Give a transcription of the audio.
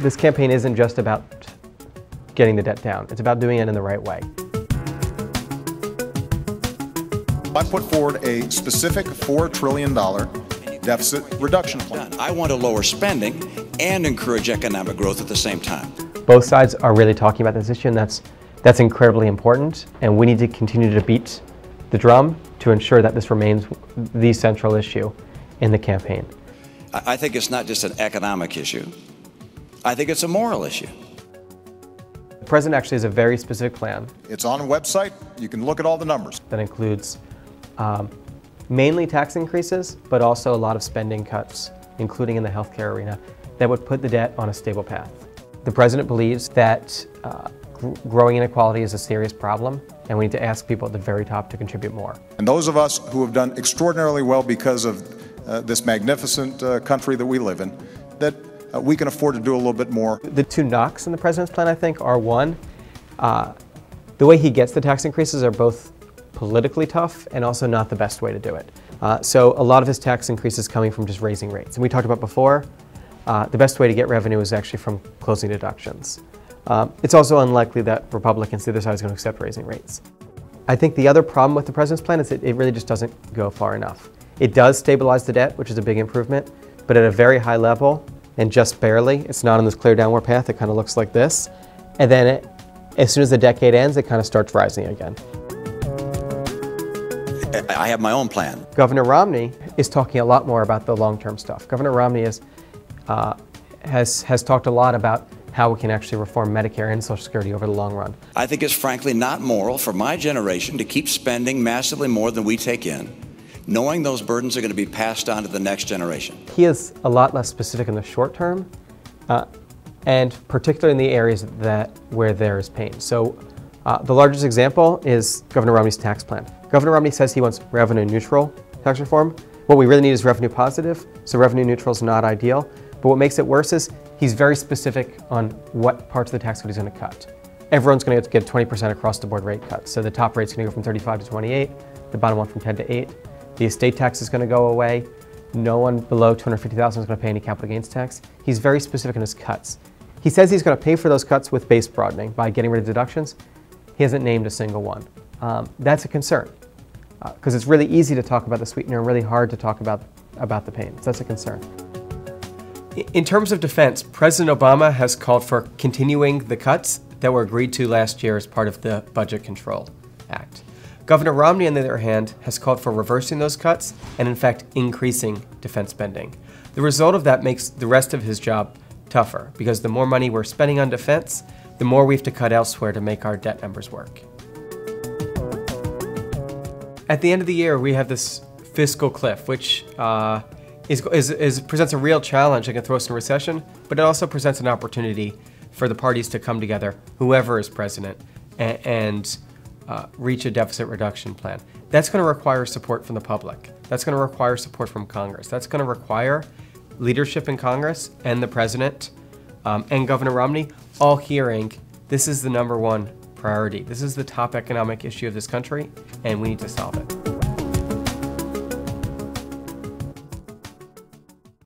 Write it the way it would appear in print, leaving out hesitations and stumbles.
This campaign isn't just about getting the debt down. It's about doing it in the right way. I put forward a specific $4 trillion deficit reduction plan. I want to lower spending and encourage economic growth at the same time. Both sides are really talking about this issue, and that's incredibly important, and we need to continue to beat the drum to ensure that this remains the central issue in the campaign. I think it's not just an economic issue. I think it's a moral issue. The president actually has a very specific plan. It's on the website. You can look at all the numbers. That includes mainly tax increases, but also a lot of spending cuts, including in the healthcare arena, that would put the debt on a stable path. The president believes that growing inequality is a serious problem, and we need to ask people at the very top to contribute more. And those of us who have done extraordinarily well because of this magnificent country that we live in, that we can afford to do a little bit more. The two knocks in the president's plan, I think, are one, the way he gets the tax increases are both politically tough and also not the best way to do it. So a lot of his tax increases coming from just raising rates. And we talked about before, the best way to get revenue is actually from closing deductions. It's also unlikely that Republicans, the other side, is going to accept raising rates. I think the other problem with the president's plan is that it really just doesn't go far enough. It does stabilize the debt, which is a big improvement, but at a very high level and just barely. It's not on this clear downward path. It kind of looks like this. And then as soon as the decade ends, it kind of starts rising again. I have my own plan. Governor Romney is talking a lot more about the long-term stuff. Governor Romney has talked a lot about how we can actually reform Medicare and Social Security over the long run. I think it's frankly not moral for my generation to keep spending massively more than we take in, knowing those burdens are going to be passed on to the next generation. He is a lot less specific in the short term, and particularly in the areas where there is pain. So the largest example is Governor Romney's tax plan. Governor Romney says he wants revenue neutral tax reform. What we really need is revenue positive, so revenue neutral is not ideal. But what makes it worse is he's very specific on what parts of the tax code he's going to cut. Everyone's going to get 20% across the board rate cuts. So the top rate's going to go from 35 to 28, the bottom one from 10 to 8. The estate tax is going to go away. No one below $250,000 is going to pay any capital gains tax. He's very specific in his cuts. He says he's going to pay for those cuts with base broadening by getting rid of deductions. He hasn't named a single one. That's a concern, because it's really easy to talk about the sweetener and really hard to talk about the pain. So that's a concern. In terms of defense, President Obama has called for continuing the cuts that were agreed to last year as part of the Budget Control Act. Governor Romney, on the other hand, has called for reversing those cuts and, in fact, increasing defense spending. The result of that makes the rest of his job tougher, because the more money we're spending on defense, the more we have to cut elsewhere to make our debt numbers work. At the end of the year, we have this fiscal cliff, which presents a real challenge that can throw us in a recession, but it also presents an opportunity for the parties to come together, whoever is president, and reach a deficit reduction plan. That's going to require support from the public. That's going to require support from Congress. That's going to require leadership in Congress and the president and Governor Romney all hearing this is the #1 priority. This is the top economic issue of this country, and we need to solve it.